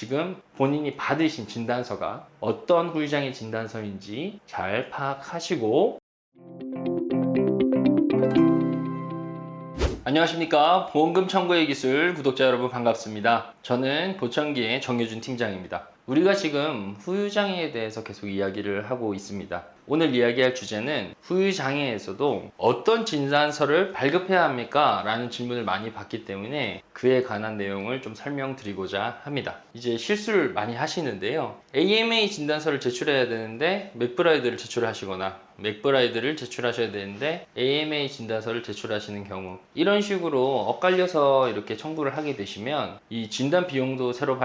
지금 본인이 받으신 진단서가 어떤 후유장애 진단서인지 잘 파악하시고, 안녕하십니까. 보험금 청구의 기술 구독자 여러분 반갑습니다. 저는 보청기의 정효준 팀장입니다. 우리가 지금 후유장애에 대해서 계속 이야기를 하고 있습니다. 오늘 이야기할 주제는 후유장애에서도 어떤 진단서를 발급해야 합니까? 라는 질문을 많이 받기 때문에 그에 관한 내용을 좀 설명드리고자 합니다. 이제 실수를 많이 하시는데요. AMA 진단서를 제출해야 되는데 맥브라이드를 제출하시거나 맥브라이드를 제출하셔야 되는데 AMA 진단서를 제출하시는 경우, 이런 식으로 엇갈려서 이렇게 청구를 하게 되시면 이 진단 비용도 새로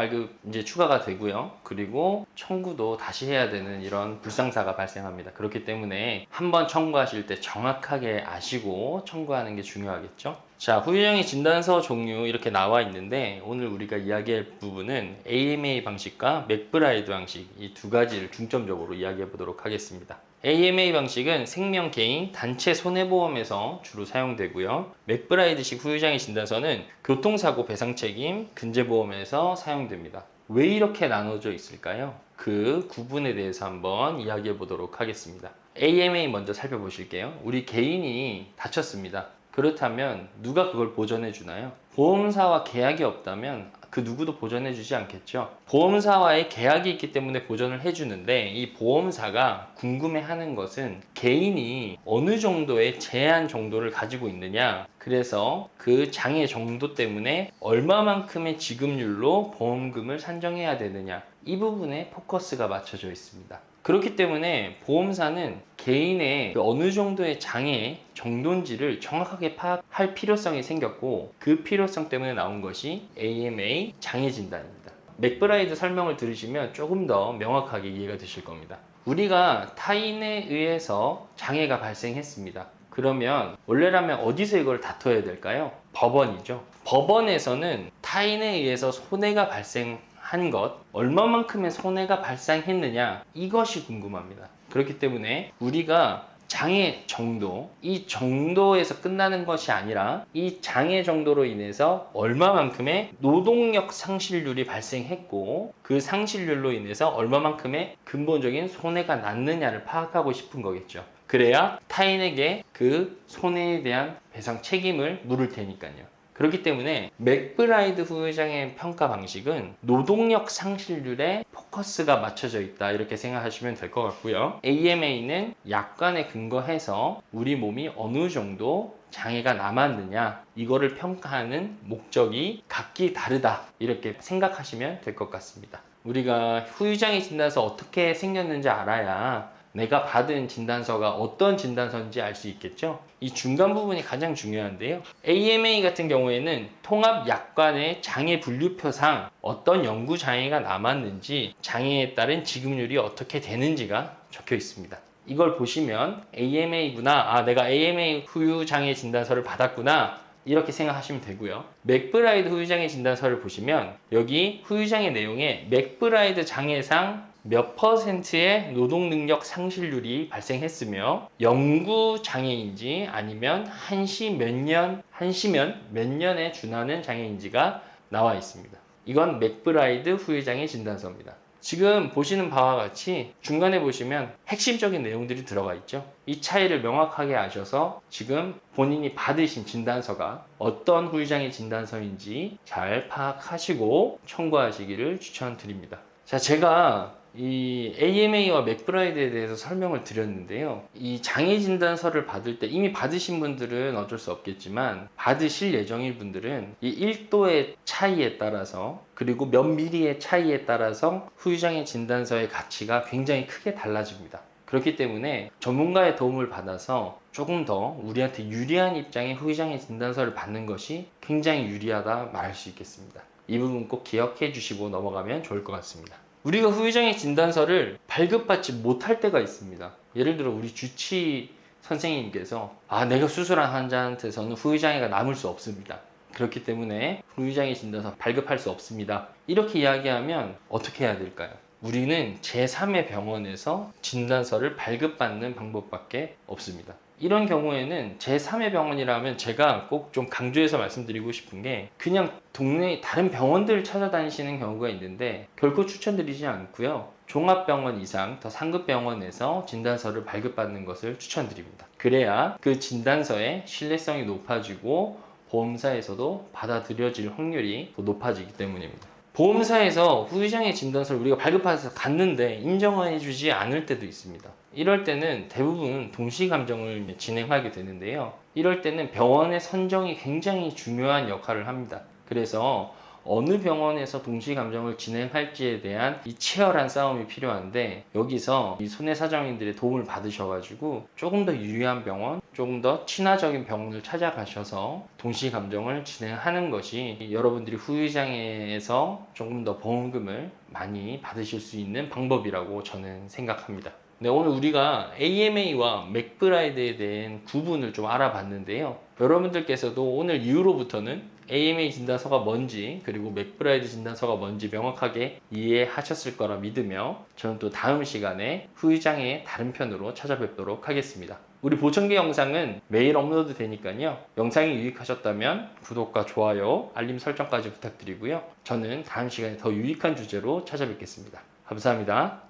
이제 추가가 되고요. 그리고 청구도 다시 해야 되는 이런 불상사가 발생합니다. 그렇기 때문에 한번 청구하실 때 정확하게 아시고 청구하는 게 중요하겠죠. 자, 후유장애 진단서 종류 이렇게 나와 있는데, 오늘 우리가 이야기할 부분은 AMA 방식과 맥브라이드 방식, 이 두 가지를 중점적으로 이야기해 보도록 하겠습니다. AMA 방식은 생명, 개인, 단체 손해보험에서 주로 사용되고요. 맥브라이드식 후유장애 진단서는 교통사고 배상 책임, 근제보험에서 사용됩니다. 왜 이렇게 나눠져 있을까요? 그 구분에 대해서 한번 이야기해 보도록 하겠습니다. AMA 먼저 살펴보실게요. 우리 개인이 다쳤습니다. 그렇다면 누가 그걸 보전해 주나요? 보험사와 계약이 없다면 그 누구도 보전해 주지 않겠죠. 보험사와의 계약이 있기 때문에 보전을 해주는데, 이 보험사가 궁금해하는 것은 개인이 어느 정도의 제한 정도를 가지고 있느냐, 그래서 그 장애 정도 때문에 얼마만큼의 지급률로 보험금을 산정해야 되느냐, 이 부분에 포커스가 맞춰져 있습니다. 그렇기 때문에 보험사는 개인의 어느 정도의 장애 정도인지를 정확하게 파악할 필요성이 생겼고, 그 필요성 때문에 나온 것이 AMA 장애 진단입니다. 맥브라이드 설명을 들으시면 조금 더 명확하게 이해가 되실 겁니다. 우리가 타인에 의해서 장애가 발생했습니다. 그러면 원래라면 어디서 이걸 다퉈야 될까요? 법원이죠. 법원에서는 타인에 의해서 손해가 발생한 것, 얼마만큼의 손해가 발생했느냐, 이것이 궁금합니다. 그렇기 때문에 우리가 장애 정도, 이 정도에서 끝나는 것이 아니라 이 장애 정도로 인해서 얼마만큼의 노동력 상실률이 발생했고, 그 상실률로 인해서 얼마만큼의 근본적인 손해가 났느냐를 파악하고 싶은 거겠죠. 그래야 타인에게 그 손해에 대한 배상 책임을 물을 테니까요. 그렇기 때문에 맥브라이드 후유장애 평가 방식은 노동력 상실률에 포커스가 맞춰져 있다, 이렇게 생각하시면 될 것 같고요. AMA는 약관에 근거해서 우리 몸이 어느 정도 장애가 남았느냐, 이거를 평가하는 목적이 각기 다르다, 이렇게 생각하시면 될 것 같습니다. 우리가 후유장애 진단서 어떻게 생겼는지 알아야 내가 받은 진단서가 어떤 진단서인지 알 수 있겠죠? 이 중간 부분이 가장 중요한데요. AMA 같은 경우에는 통합약관의 장애 분류표상 어떤 연구 장애가 남았는지, 장애에 따른 지급률이 어떻게 되는지가 적혀 있습니다. 이걸 보시면 AMA구나, 내가 AMA 후유장애 진단서를 받았구나, 이렇게 생각하시면 되고요. 맥브라이드 후유장애 진단서를 보시면 여기 후유장애 내용에 맥브라이드 장애상 몇 %의 노동능력 상실률이 발생했으며, 영구 장애인지 아니면 한시면 몇 년에 준하는 장애인지가 나와 있습니다. 이건 맥브라이드 후유장애 진단서입니다. 지금 보시는 바와 같이 중간에 보시면 핵심적인 내용들이 들어가 있죠. 이 차이를 명확하게 아셔서 지금 본인이 받으신 진단서가 어떤 후유장애 진단서인지 잘 파악하시고 청구하시기를 추천드립니다. 자, 제가 이 AMA와 맥브라이드에 대해서 설명을 드렸는데요. 이 장애 진단서를 받을 때, 이미 받으신 분들은 어쩔 수 없겠지만 받으실 예정인 분들은 이 1도의 차이에 따라서, 그리고 몇 미리의 차이에 따라서 후유장애 진단서의 가치가 굉장히 크게 달라집니다. 그렇기 때문에 전문가의 도움을 받아서 조금 더 우리한테 유리한 입장의 후유장애 진단서를 받는 것이 굉장히 유리하다 말할 수 있겠습니다. 이 부분 꼭 기억해 주시고 넘어가면 좋을 것 같습니다. 우리가 후유장애 진단서를 발급받지 못할 때가 있습니다. 예를 들어 우리 주치 선생님께서 내가 수술한 환자한테서는 후유장애가 남을 수 없습니다. 그렇기 때문에 후유장애 진단서 발급할 수 없습니다, 이렇게 이야기하면 어떻게 해야 될까요? 우리는 제3의 병원에서 진단서를 발급받는 방법밖에 없습니다. 이런 경우에는 제3의 병원이라면 제가 꼭 좀 강조해서 말씀드리고 싶은 게 그냥 동네 다른 병원들을 찾아다니시는 경우가 있는데 결코 추천드리지 않고요. 종합병원 이상 더 상급 병원에서 진단서를 발급받는 것을 추천드립니다. 그래야 그 진단서의 신뢰성이 높아지고 보험사에서도 받아들여질 확률이 더 높아지기 때문입니다. 보험사에서 후유장애 진단서를 우리가 발급받아서 갔는데 인정해주지 않을 때도 있습니다. 이럴 때는 대부분 동시감정을 진행하게 되는데요. 이럴 때는 병원의 선정이 굉장히 중요한 역할을 합니다. 그래서 어느 병원에서 동시감정을 진행할지에 대한 이 치열한 싸움이 필요한데, 여기서 이 손해사정인들의 도움을 받으셔가지고 조금 더 유리한 병원, 조금 더 친화적인 병원을 찾아가셔서 동시감정을 진행하는 것이 여러분들이 후유장애에서 조금 더 보험금을 많이 받으실 수 있는 방법이라고 저는 생각합니다. 네, 오늘 우리가 AMA와 맥브라이드에 대한 구분을 좀 알아봤는데요. 여러분들께서도 오늘 이후로부터는 AMA 진단서가 뭔지, 그리고 맥브라이드 진단서가 뭔지 명확하게 이해하셨을 거라 믿으며 저는 또 다음 시간에 후유장애의 다른 편으로 찾아뵙도록 하겠습니다. 우리 보청기 영상은 매일 업로드 되니까요. 영상이 유익하셨다면 구독과 좋아요, 알림 설정까지 부탁드리고요. 저는 다음 시간에 더 유익한 주제로 찾아뵙겠습니다. 감사합니다.